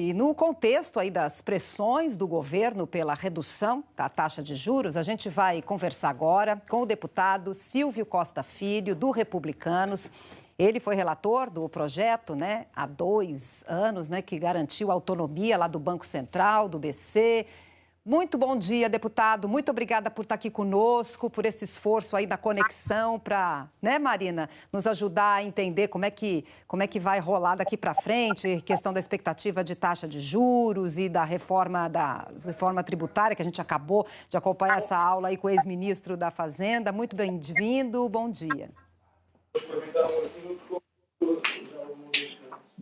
E no contexto aí das pressões do governo pela redução da taxa de juros, a gente vai conversar agora com o deputado Silvio Costa Filho, do Republicanos. Ele foi relator do projeto, há 2 anos, que garantiu a autonomia lá do Banco Central, do BC. Muito bom dia, deputado. Muito obrigada por estar aqui conosco, por esse esforço aí da conexão para, Marina, nos ajudar a entender como é que vai rolar daqui para frente, questão da expectativa de taxa de juros e da reforma tributária, que a gente acabou de acompanhar essa aula aí com o ex-ministro da Fazenda. Muito bem-vindo, bom dia.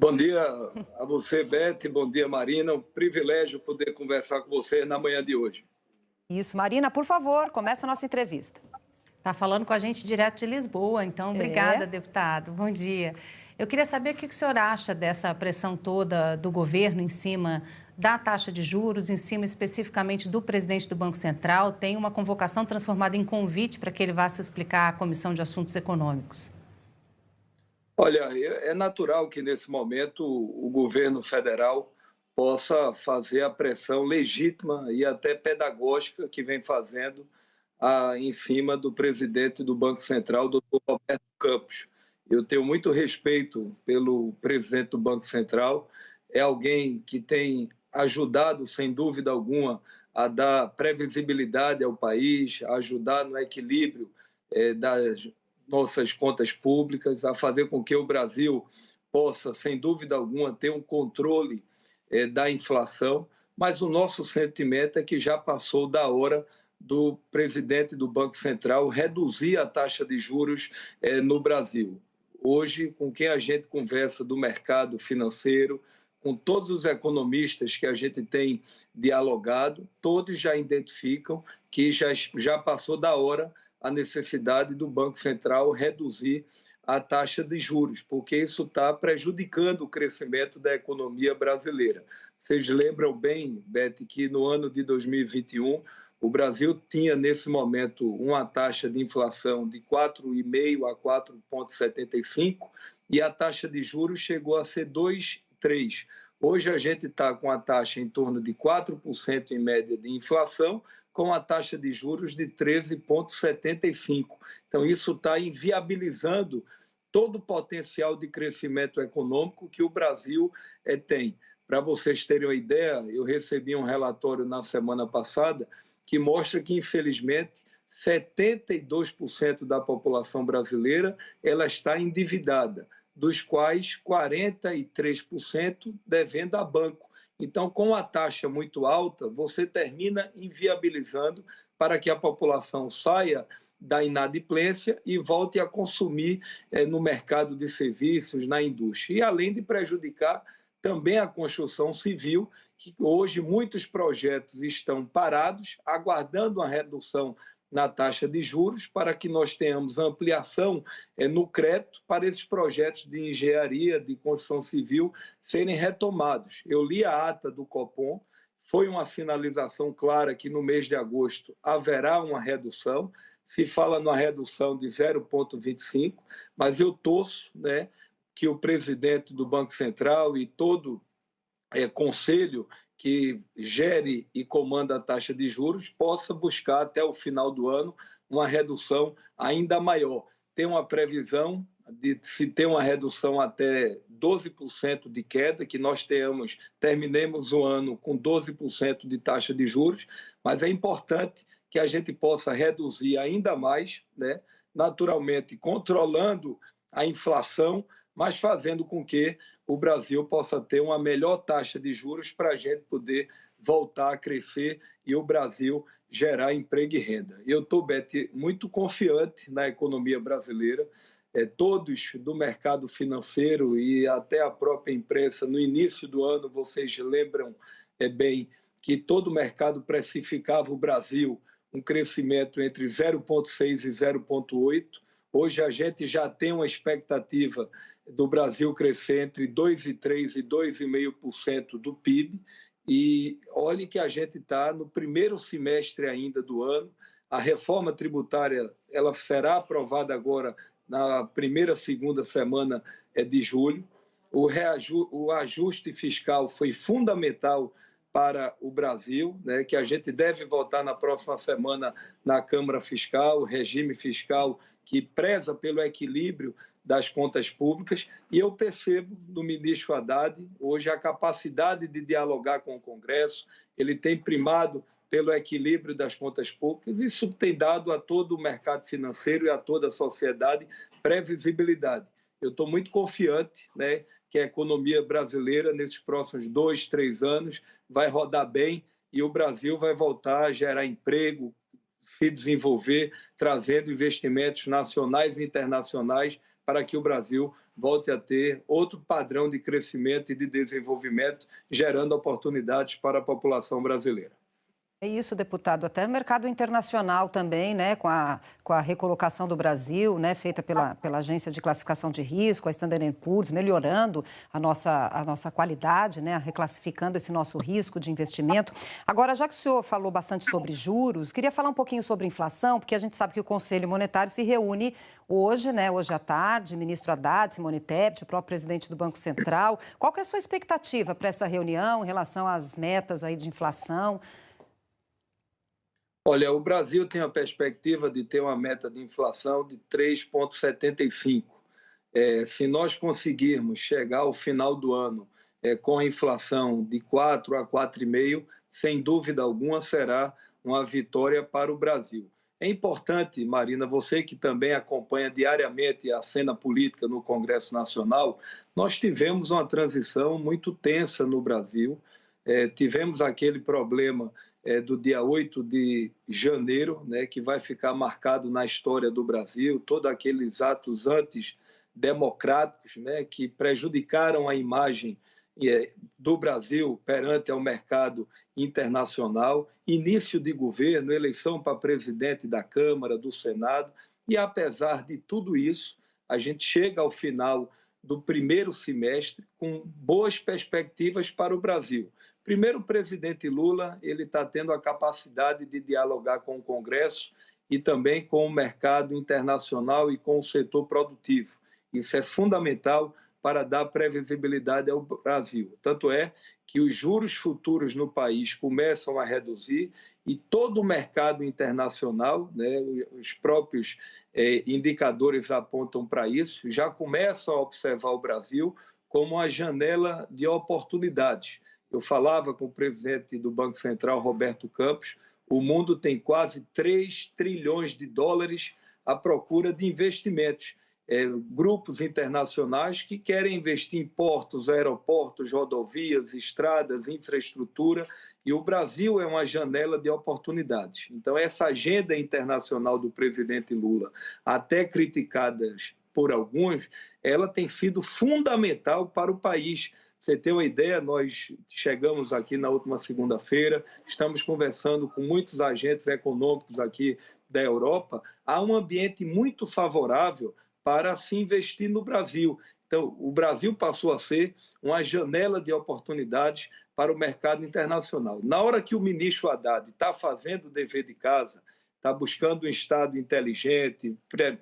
Bom dia a você, Beth. Bom dia, Marina. Um privilégio poder conversar com você na manhã de hoje. Isso, Marina, por favor, começa a nossa entrevista. Está falando com a gente direto de Lisboa, então obrigada, deputado. Bom dia. Eu queria saber o que o senhor acha dessa pressão toda do governo em cima da taxa de juros, em cima especificamente do presidente do Banco Central. Tem uma convocação transformada em convite para que ele vá se explicar à Comissão de Assuntos Econômicos. Olha, é natural que nesse momento o governo federal possa fazer a pressão legítima e até pedagógica que vem fazendo em cima do presidente do Banco Central, doutor Roberto Campos. Eu tenho muito respeito pelo presidente do Banco Central, é alguém que tem ajudado, sem dúvida alguma, a dar previsibilidade ao país, a ajudar no equilíbrio das nossas contas públicas, a fazer com que o Brasil possa, sem dúvida alguma, ter um controle da inflação, mas o nosso sentimento é que já passou da hora do presidente do Banco Central reduzir a taxa de juros no Brasil. Hoje, com quem a gente conversa do mercado financeiro, com todos os economistas que a gente tem dialogado, todos já identificam que já passou da hora a necessidade do Banco Central reduzir a taxa de juros, porque isso está prejudicando o crescimento da economia brasileira. Vocês lembram bem, Beth, que no ano de 2021, o Brasil tinha, nesse momento, uma taxa de inflação de 4,5% a 4,75% e a taxa de juros chegou a ser 2,3%. Hoje a gente está com a taxa em torno de 4% em média de inflação, com a taxa de juros de 13,75%. Então, isso está inviabilizando todo o potencial de crescimento econômico que o Brasil tem. Para vocês terem uma ideia, eu recebi um relatório na semana passada que mostra que, infelizmente, 72% da população brasileira ela está endividada, dos quais 43% devendo a banco. Então, com a taxa muito alta, você termina inviabilizando para que a população saia da inadimplência e volte a consumir no mercado de serviços, na indústria. E além de prejudicar também a construção civil, que hoje muitos projetos estão parados, aguardando uma redução na taxa de juros para que nós tenhamos ampliação no crédito para esses projetos de engenharia, de construção civil serem retomados. Eu li a ata do Copom, foi uma sinalização clara que no mês de agosto haverá uma redução, se fala numa redução de 0,25, mas eu torço que o presidente do Banco Central e todo conselho que gere e comanda a taxa de juros possa buscar até o final do ano uma redução ainda maior. Tem uma previsão de se ter uma redução até 12% de queda, que nós terminemos o ano com 12% de taxa de juros, mas é importante que a gente possa reduzir ainda mais, naturalmente controlando a inflação, mas fazendo com que o Brasil possa ter uma melhor taxa de juros para a gente poder voltar a crescer e o Brasil gerar emprego e renda. Eu estou, Beth, muito confiante na economia brasileira. Todos do mercado financeiro e até a própria imprensa, no início do ano, vocês lembram bem que todo o mercado precificava o Brasil um crescimento entre 0,6% e 0,8%. Hoje a gente já tem uma expectativa do Brasil crescer entre 2,3% e 2,5% do PIB. E olhe que a gente está no primeiro semestre ainda do ano. A reforma tributária ela será aprovada agora na primeira, segunda semana de julho. o ajuste fiscal foi fundamental para o Brasil, né, que a gente deve votar na próxima semana na Câmara Fiscal, regime fiscal que preza pelo equilíbrio das contas públicas, e eu percebo no ministro Haddad hoje a capacidade de dialogar com o Congresso, ele tem primado pelo equilíbrio das contas públicas, isso tem dado a todo o mercado financeiro e a toda a sociedade previsibilidade. Eu estou muito confiante, né, que a economia brasileira, nesses próximos 2, 3 anos, vai rodar bem e o Brasil vai voltar a gerar emprego, se desenvolver, trazendo investimentos nacionais e internacionais para que o Brasil volte a ter outro padrão de crescimento e de desenvolvimento, gerando oportunidades para a população brasileira. É isso, deputado. Até no mercado internacional também, né, com a recolocação do Brasil, né, feita pela Agência de Classificação de Risco, a Standard & Poor's, melhorando a nossa qualidade, né, reclassificando esse nosso risco de investimento. Agora, já que o senhor falou bastante sobre juros, queria falar um pouquinho sobre inflação, porque a gente sabe que o Conselho Monetário se reúne hoje, né, hoje à tarde, ministro Haddad, Simone Tebet, o próprio presidente do Banco Central. Qual que é a sua expectativa para essa reunião em relação às metas aí de inflação? Olha, o Brasil tem a perspectiva de ter uma meta de inflação de 3,75. Se nós conseguirmos chegar ao final do ano com a inflação de 4 a 4,5, sem dúvida alguma será uma vitória para o Brasil. É importante, Marina, você que também acompanha diariamente a cena política no Congresso Nacional, nós tivemos uma transição muito tensa no Brasil, tivemos aquele problema do dia 8 de janeiro, né, que vai ficar marcado na história do Brasil, todos aqueles atos antidemocráticos, né, que prejudicaram a imagem do Brasil perante ao mercado internacional, início de governo, eleição para presidente da Câmara, do Senado, e apesar de tudo isso, a gente chega ao final do primeiro semestre com boas perspectivas para o Brasil. Primeiro, o presidente Lula ele está tendo a capacidade de dialogar com o Congresso e também com o mercado internacional e com o setor produtivo. Isso é fundamental para dar previsibilidade ao Brasil. Tanto é que os juros futuros no país começam a reduzir e todo o mercado internacional, né, os próprios indicadores apontam para isso, já começam a observar o Brasil como uma janela de oportunidades. Eu falava com o presidente do Banco Central, Roberto Campos, o mundo tem quase 3 trilhões de dólares à procura de investimentos. Grupos internacionais que querem investir em portos, aeroportos, rodovias, estradas, infraestrutura, e o Brasil é uma janela de oportunidades. Então, essa agenda internacional do presidente Lula, até criticadas por alguns, ela tem sido fundamental para o país. Você tem uma ideia, nós chegamos aqui na última segunda-feira, estamos conversando com muitos agentes econômicos aqui da Europa, há um ambiente muito favorável para se investir no Brasil. Então, o Brasil passou a ser uma janela de oportunidades para o mercado internacional. Na hora que o ministro Haddad está fazendo o dever de casa, está buscando um Estado inteligente,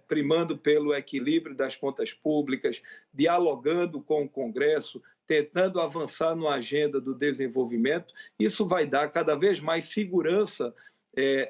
primando pelo equilíbrio das contas públicas, dialogando com o Congresso, tentando avançar na agenda do desenvolvimento, isso vai dar cada vez mais segurança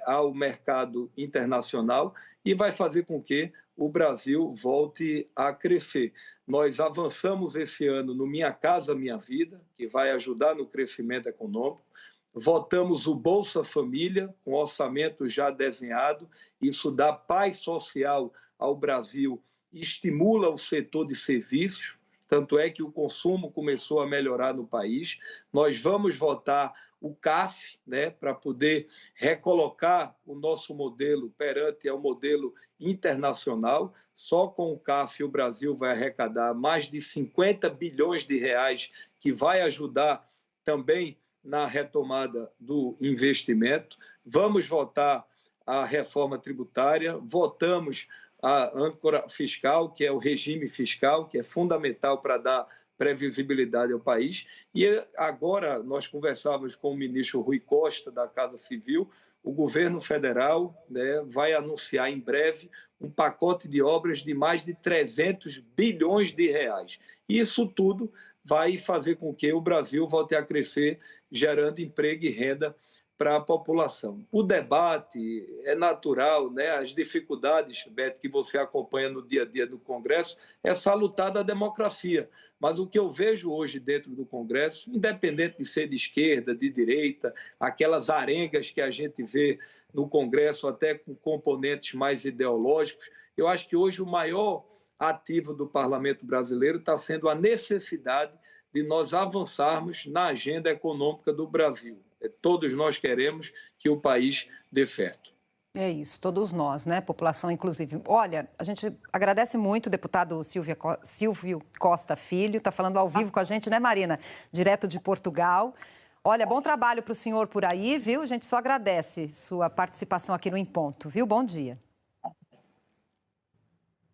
ao mercado internacional e vai fazer com que o Brasil volte a crescer. Nós avançamos esse ano no Minha Casa Minha Vida, que vai ajudar no crescimento econômico. Votamos o Bolsa Família, com orçamento já desenhado. Isso dá paz social ao Brasil, estimula o setor de serviços, tanto é que o consumo começou a melhorar no país. Nós vamos votar o CAF, né, para poder recolocar o nosso modelo perante ao modelo internacional. Só com o CAF o Brasil vai arrecadar mais de 50 bilhões de reais, que vai ajudar também na retomada do investimento. Vamos votar a reforma tributária, votamos a âncora fiscal, que é o regime fiscal, que é fundamental para dar previsibilidade ao país. E agora nós conversávamos com o ministro Rui Costa, da Casa Civil. O governo federal, né, vai anunciar em breve um pacote de obras de mais de 300 bilhões de reais. E isso tudo vai fazer com que o Brasil volte a crescer, gerando emprego e renda para a população. O debate é natural, né? As dificuldades, Beto, que você acompanha no dia a dia do Congresso, é salutar da democracia. Mas o que eu vejo hoje dentro do Congresso, independente de ser de esquerda, de direita, aquelas arengas que a gente vê no Congresso, até com componentes mais ideológicos, eu acho que hoje o maior ativo do parlamento brasileiro está sendo a necessidade de nós avançarmos na agenda econômica do Brasil. Todos nós queremos que o país dê certo. É isso, todos nós, né? População inclusive. Olha, a gente agradece muito o deputado Silvio Costa Filho, está falando ao vivo com a gente, né, Marina? Direto de Portugal. Olha, bom trabalho para o senhor por aí, viu? A gente só agradece sua participação aqui no Em Ponto, viu? Bom dia.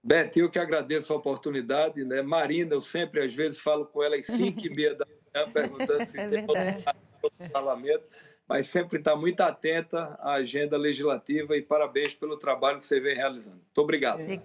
Beto, eu que agradeço a oportunidade, né? Marina, eu sempre, às vezes, falo com ela às 5h30 da manhã, perguntando se tem outro parlamento, mas sempre está muito atenta à agenda legislativa e parabéns pelo trabalho que você vem realizando. Muito obrigado. Obrigada.